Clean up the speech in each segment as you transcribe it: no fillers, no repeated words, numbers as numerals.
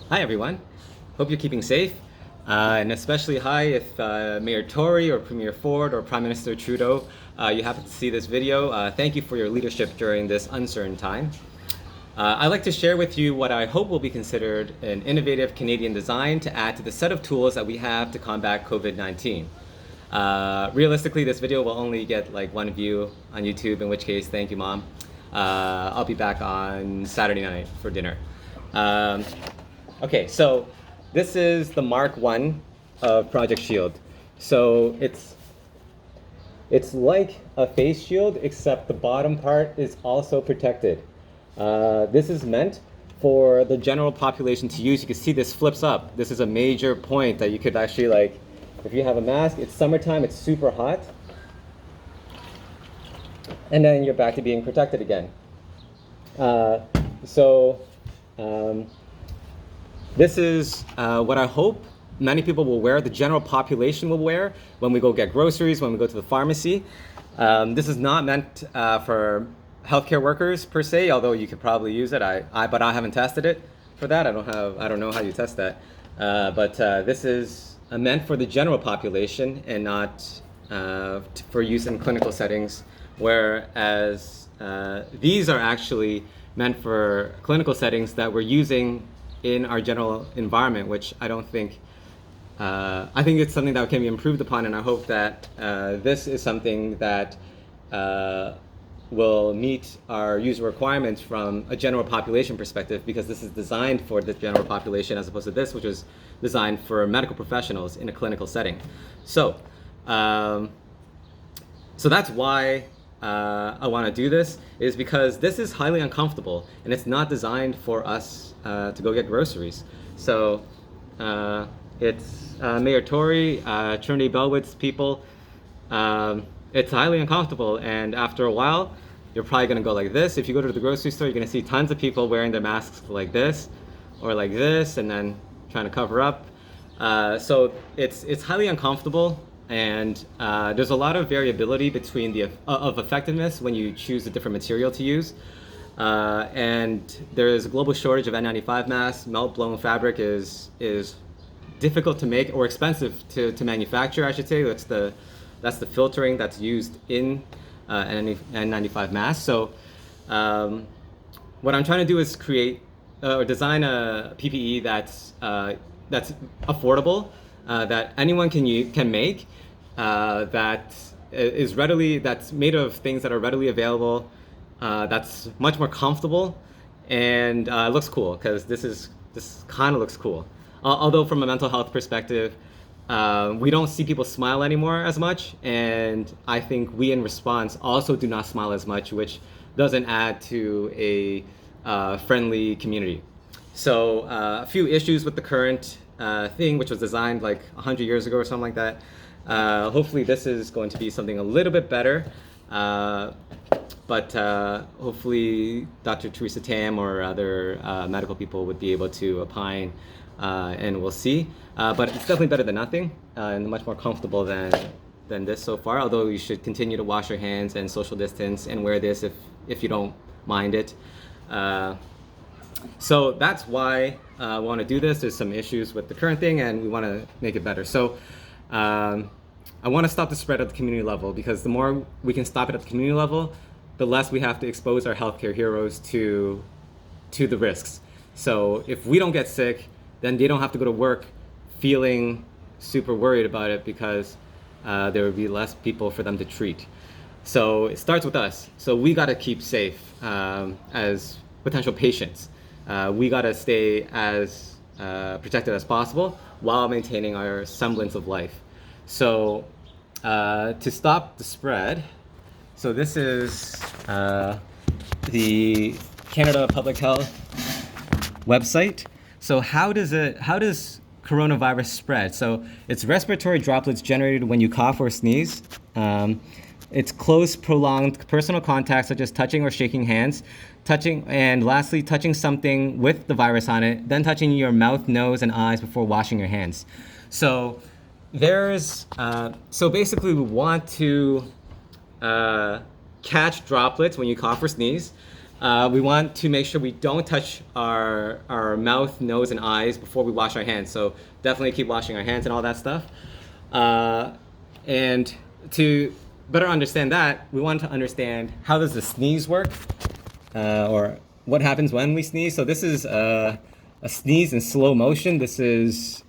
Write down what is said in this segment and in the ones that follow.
Hi everyone, hope you're keeping safe, and especially hi if Mayor Tory or Premier Ford or Prime Minister Trudeau, you happen to see this video. Thank you for your leadership during this uncertain time. I'd like to share with you what I hope will be considered an innovative Canadian design to add to the set of tools that we have to combat COVID-19. Realistically, this video will only get like one view on YouTube, in which case, thank you, Mom. I'll be back on Saturday night for dinner. Okay, so this is the Mark 1 of Project Shield. So it's like a face shield, except the bottom part is also protected. This is meant for the general population to use. You can see this flips up. This is a major point that you could actually, like, if you have a mask, it's summertime, it's super hot, and then you're back to being protected again. This is what I hope many people will wear, the general population will wear when we go get groceries, when we go to the pharmacy. This is not meant for healthcare workers per se, although you could probably use it. But I haven't tested it for that. I don't know how you test that. But this is meant for the general population and not for use in clinical settings, whereas these are actually meant for clinical settings that we're using in our general environment, which I don't think, I think it's something that can be improved upon, and I hope that this is something that will meet our user requirements from a general population perspective, because this is designed for the general population as opposed to this, which was designed for medical professionals in a clinical setting. So that's why I want to do this, is because this is highly uncomfortable and it's not designed for us to go get groceries. So it's Mayor Tory, Trinity Bellwood's people. It's highly uncomfortable, and after a while, you're probably going to go like this. If you go to the grocery store, you're going to see tons of people wearing their masks like this or like this, and then trying to cover up. So it's highly uncomfortable. And there's a lot of variability between the of effectiveness when you choose a different material to use. And there is a global shortage of N95 masks. Melt-blown fabric is difficult to make, or expensive to manufacture, I should say. That's the filtering that's used in N95 masks. So what I'm trying to do is create or design a PPE that's affordable, that anyone can make, that's made of things that are readily available, that's much more comfortable, and looks cool, because this kind of looks cool. Although from a mental health perspective, we don't see people smile anymore as much, and I think we in response also do not smile as much, which doesn't add to a friendly community. So a few issues with the current thing, which was designed like 100 years ago or something like that. Hopefully this is going to be something a little bit better, but hopefully Dr. Teresa Tam or other medical people would be able to opine, and we'll see. But it's definitely better than nothing, and much more comfortable than this so far, although you should continue to wash your hands and social distance and wear this if you don't mind it. So that's why I want to do this. There's some issues with the current thing, and we want to make it better. So I want to stop the spread at the community level, because the more we can stop it at the community level, the less we have to expose our healthcare heroes to the risks. So if we don't get sick, then they don't have to go to work feeling super worried about it, because there would be less people for them to treat. So it starts with us. So we got to keep safe as potential patients. We got to stay as protected as possible while maintaining our semblance of life. So to stop the spread, so this is the Canada Public Health website. So how does coronavirus spread? So it's respiratory droplets generated when you cough or sneeze. It's close, prolonged personal contact, such as touching or shaking hands, and lastly, touching something with the virus on it, then touching your mouth, nose, and eyes before washing your hands. So so basically we want to catch droplets when you cough or sneeze. we want to make sure we don't touch our mouth, nose, and eyes before we wash our hands. So definitely keep washing our hands and all that stuff. And to better understand that, we want to understand how does the sneeze work, or what happens when we sneeze. So this is a sneeze in slow motion. This is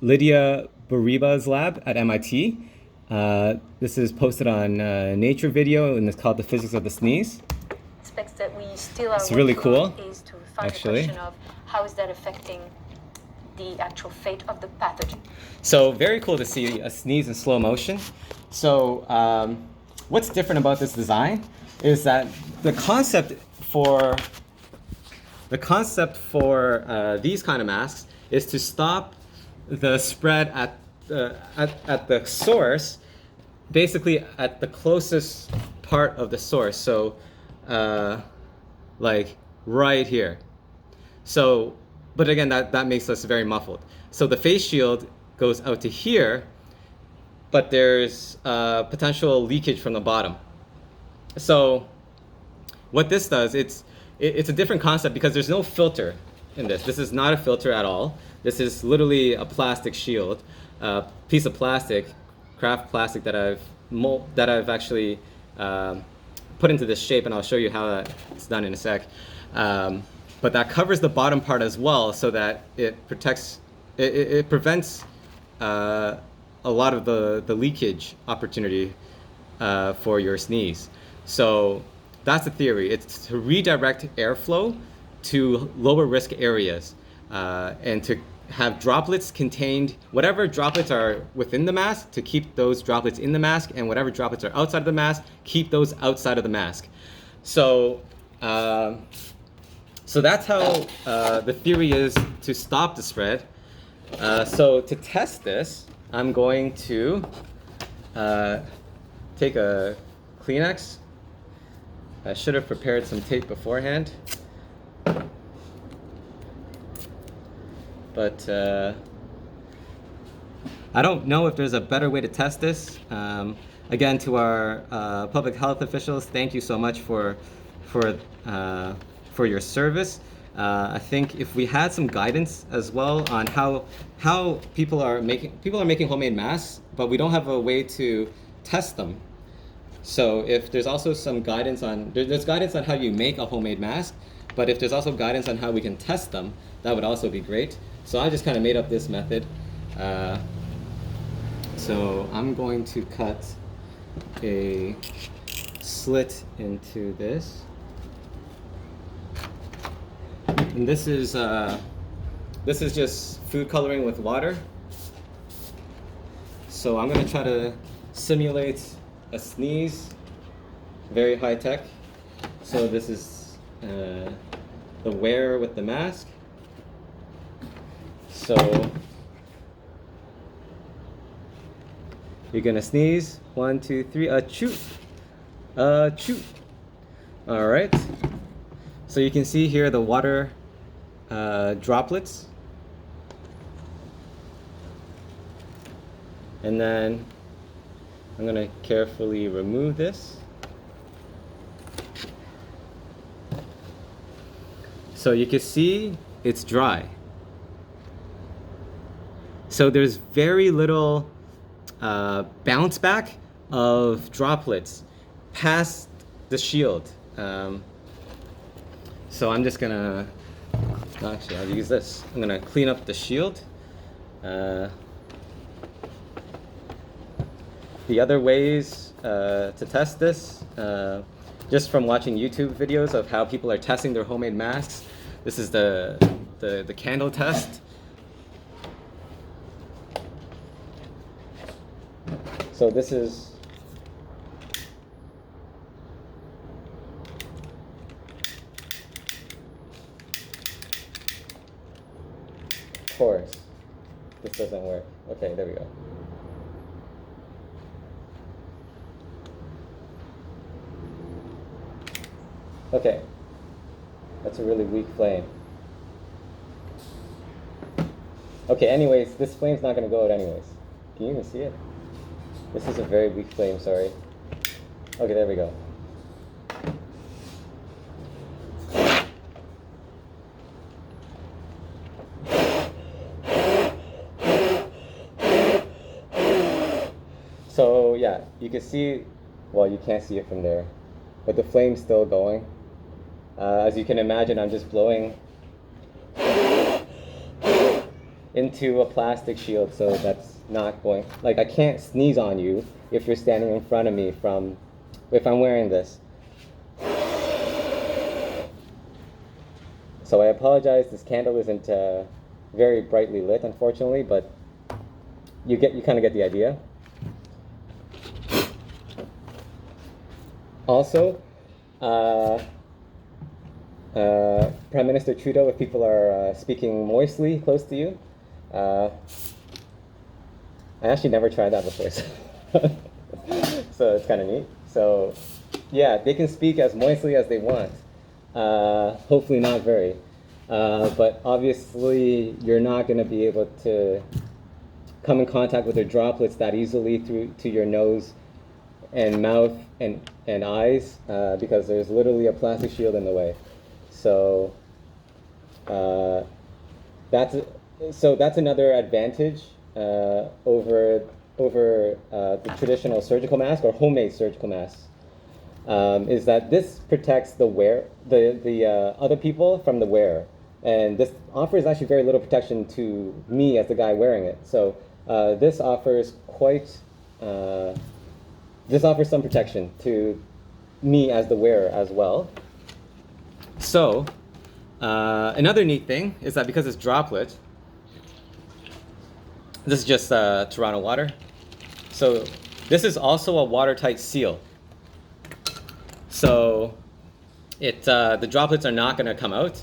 Lydia Bariba's lab at MIT. This is posted on Nature Video, and it's called The Physics of the Sneeze. Aspects that we still are it's really cool, is to find actually. the question of how is that affecting the actual fate of the pathogen. So very cool to see a sneeze in slow motion. So what's different about this design is that the concept for these kind of masks is to stop the spread at the source, basically at the closest part of the source. So like right here. So, but again, that makes us very muffled. So the face shield goes out to here, but there's potential leakage from the bottom. So what this does, it's a different concept because there's no filter in this. This is not a filter at all. This is literally a plastic shield, piece of plastic, craft plastic that I've actually put into this shape, and I'll show you how that's done in a sec. But that covers the bottom part as well, so that it protects, it prevents a lot of the leakage opportunity for your sneeze. So that's the theory. It's to redirect airflow to lower risk areas, and to have droplets contained, whatever droplets are within the mask, to keep those droplets in the mask, and whatever droplets are outside of the mask, keep those outside of the mask. So so that's how the theory is to stop the spread. So to test this, I'm going to take a Kleenex. I should have prepared some tape beforehand, but I don't know if there's a better way to test this. Again, to our public health officials, thank you so much for your service. I think if we had some guidance as well on how people are making homemade masks, but we don't have a way to test them. So if there's also some guidance on, there's guidance on how you make a homemade mask, but if there's also guidance on how we can test them, that would also be great. So I just kind of made up this method. So I'm going to cut a slit into this. And this is just food coloring with water. So I'm going to try to simulate a sneeze, very high tech. So this is the wearer with the mask. So you're gonna sneeze. 1, 2, 3. Achoo, achoo. All right. So you can see here the water droplets, and then I'm going to carefully remove this. So you can see it's dry. So there's very little bounce back of droplets past the shield. So I'm just gonna, actually I'll use this. I'm gonna clean up the shield. The other ways to test this, just from watching YouTube videos of how people are testing their homemade masks. This is the candle test. So this is of course this doesn't work. Okay, there we go. Okay, that's a really weak flame. Okay, anyways, this flame's not going to go out anyways. Can you even see it? This is a very weak flame, sorry. Okay, there we go. So yeah, you can see, well, you can't see it from there, but the flame's still going. As you can imagine, I'm just blowing into a plastic shield, so that's not going, like I can't sneeze on you if you're standing in front of me if I'm wearing this. So I apologize, this candle isn't very brightly lit, unfortunately, but you kind of get the idea. Also, Prime Minister Trudeau, if people are speaking moistly close to you, I actually never tried that before, so it's kind of neat. So yeah, they can speak as moistly as they want. Hopefully not very. But obviously you're not going to be able to come in contact with their droplets that easily through to your nose and mouth and eyes because there's literally a plastic shield in the way. So that's another advantage over the traditional surgical mask or homemade surgical masks. Is that this protects the other people from the wearer, and this offers actually very little protection to me as the guy wearing it. So this offers some protection to me as the wearer as well. So another neat thing is that because it's droplet, this is just Toronto water. So this is also a watertight seal. So the droplets are not going to come out,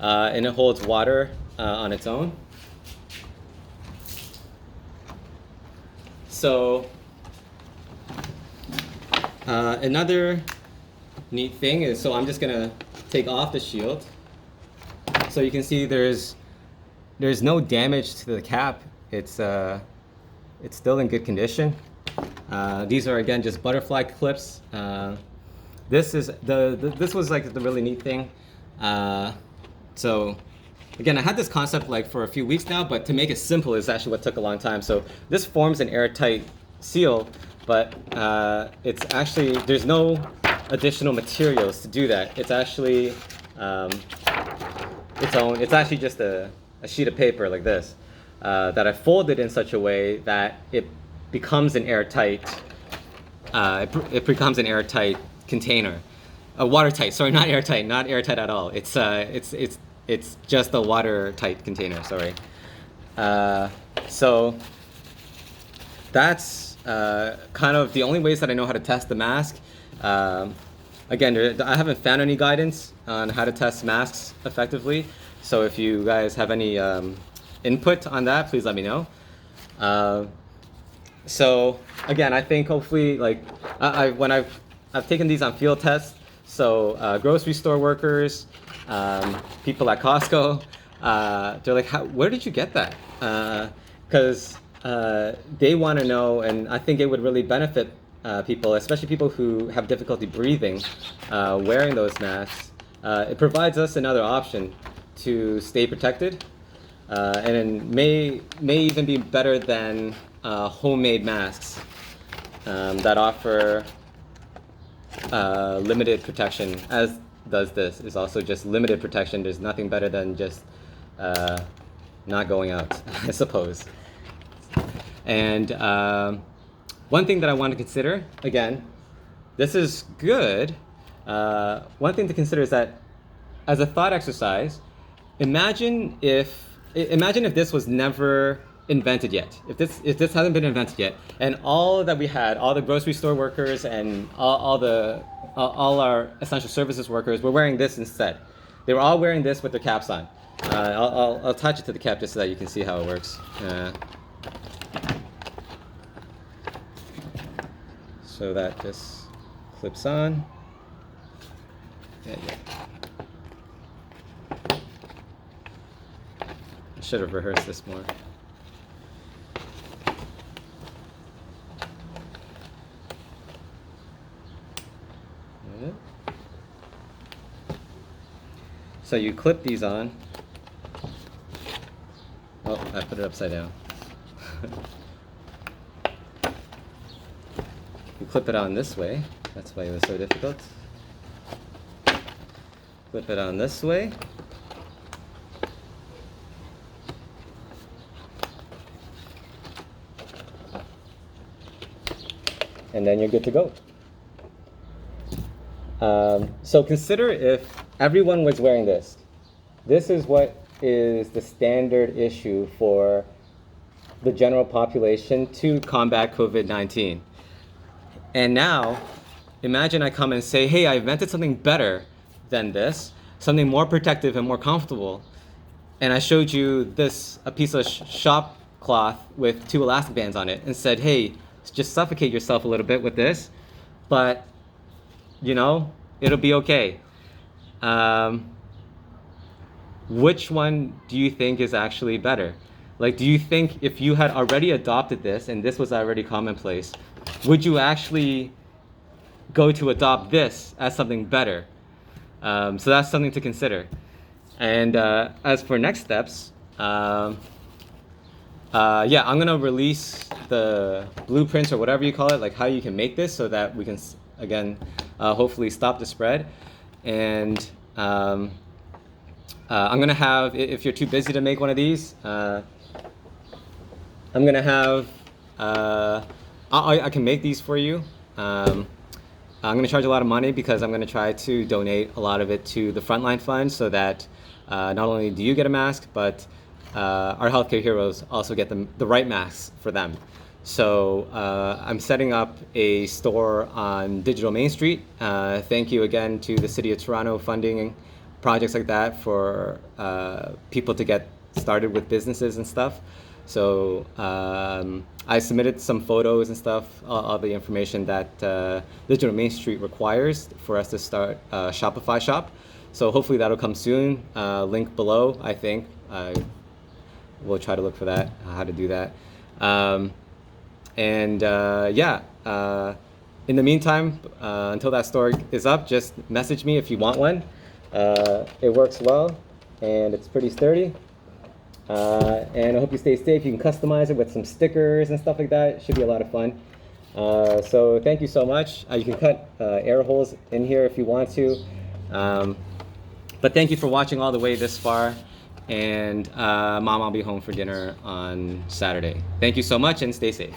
and it holds water on its own. So another neat thing is, so I'm just going to take off the shield. So you can see there's no damage to the cap. It's still in good condition. These are again just butterfly clips. This was like the really neat thing. So again, I had this concept like for a few weeks now, but to make it simple is actually what took a long time. So this forms an airtight seal, but it's actually, there's no additional materials to do that. It's actually it's actually just a sheet of paper like this that I folded in such a way that it becomes an airtight container. Watertight, sorry, not airtight at all. It's just a watertight container, sorry. So that's kind of the only ways that I know how to test the mask. Again, I haven't found any guidance on how to test masks effectively. So if you guys have any input on that, please let me know. So again, I think hopefully, like, when I've taken these on field tests, so grocery store workers, people at Costco, they're like, where did you get that? Because they want to know, and I think it would really benefit people, especially people who have difficulty breathing, wearing those masks. It provides us another option to stay protected, and it may even be better than homemade masks that offer limited protection, as does this. Is also just limited protection. There's nothing better than just not going out, I suppose. And one thing that I want to consider, again, this is good. One thing to consider is that, as a thought exercise, imagine if this was never invented yet. If this hasn't been invented yet, and all that we had, all the grocery store workers and all our essential services workers were wearing this instead. They were all wearing this with their caps on. I'll attach it to the cap just so that you can see how it works. So that just clips on. Yeah. I should have rehearsed this more. So you clip these on. Oh, I put it upside down. you clip it on this way. That's why it was so difficult. Flip it on this way. And then you're good to go. So consider if everyone was wearing this. This is what is the standard issue for the general population to combat COVID-19. And now, imagine I come and say, hey, I invented something better than this, something more protective and more comfortable. And I showed you a piece of shop cloth with 2 elastic bands on it and said, hey, just suffocate yourself a little bit with this, but it'll be okay. Which one do you think is actually better? Like, do you think if you had already adopted this and this was already commonplace, would you actually go to adopt this as something better? So that's something to consider. And as for next steps, I'm gonna release the blueprints or whatever you call it, like how you can make this so that we can, again, hopefully stop the spread. And I'm gonna have, if you're too busy to make one of these, I'm gonna have, I can make these for you. I'm gonna charge a lot of money because I'm gonna try to donate a lot of it to the Frontline Fund so that not only do you get a mask, but our healthcare heroes also get the right masks for them. So I'm setting up a store on Digital Main Street. Thank you again to the City of Toronto funding projects like that for people to get started with businesses and stuff. So I submitted some photos and stuff, all the information that Digital Main Street requires for us to start a Shopify shop. So hopefully that'll come soon. Link below, I think. We'll try to look for that, how to do that. In the meantime, until that store is up, just message me if you want one. It works well, and it's pretty sturdy. And I hope you stay safe. You can customize it with some stickers and stuff like that. It should be a lot of fun. So thank you so much. You can cut air holes in here if you want to. But thank you for watching all the way this far. And Mom, I'll be home for dinner on Saturday. Thank you so much and stay safe.